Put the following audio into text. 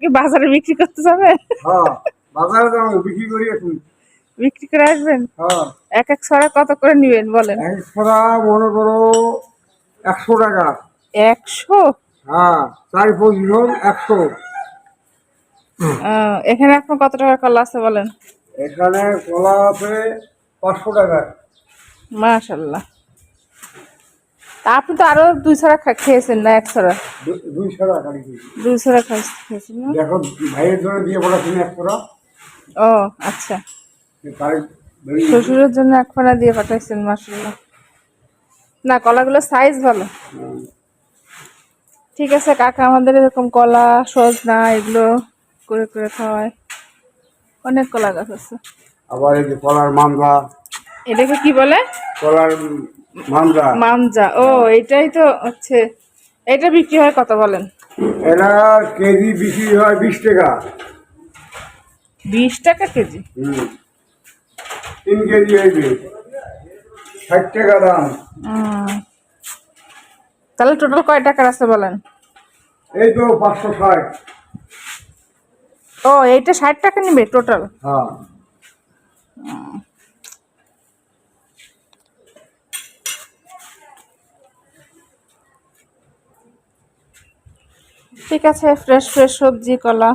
কি বাজারে বিক্রি করতে যাবে? হ্যাঁ, বাজারে যাবো, বিক্রি করি এখন। বিক্রি করে আসবেন? হ্যাঁ, এক এক ছড়া কত করে নিবেন বলেন? এক ছড়া মনে করো 100 টাকা। 100? হ্যাঁ, 4-5 জন 100। এখানে আপনার কত টাকার কলা আছে বলেন? এখানে কলা আছে 500 টাকা। মাশাল্লাহ। তা আপনি তো আরো 2 ছড়া খেয়েছেন না 1 ছড়া? 2 ছড়া খালি খেয়েছি। 2 ছড়া খেয়েছেন না? দেখো, ভাইয়ের জন্য দিয়ে পড়াচ্ছেন 1 ছড়া। ও আচ্ছা, তাই বেরিয়ে গেছে। শ্বশুরের জন্য 1 ফোঁটা দিয়ে পাঠাইছেন, মাশাল্লাহ। না, কলাগুলো সাইজ ভালো। ঠিক আছে কাকা, আমাদের এরকম কলা সজনা এগুলো করে করে খাওয়ায়। অনেক কলা গাছ আছে। আবার এই যে কলার মামলা, এটাকে কি বলে? কলার মামলা, মামজা। ও, এটাই তো হচ্ছে। এটা বিক্রি হয় কত বলেন? এরা কেজি বিক্রি হয় 20 টাকা। 20 টাকা কেজি? 3 কেজি হইবে 60 টাকা দাম। তাহলে টোটাল কয় টাকার আছে বলেন? এই তো 560। ও, এইটা 60 টাকা নিবে টোটাল? হ্যাঁ, ঠিক আছে, ফ্রেশ ফ্রেশ সবজি কলা।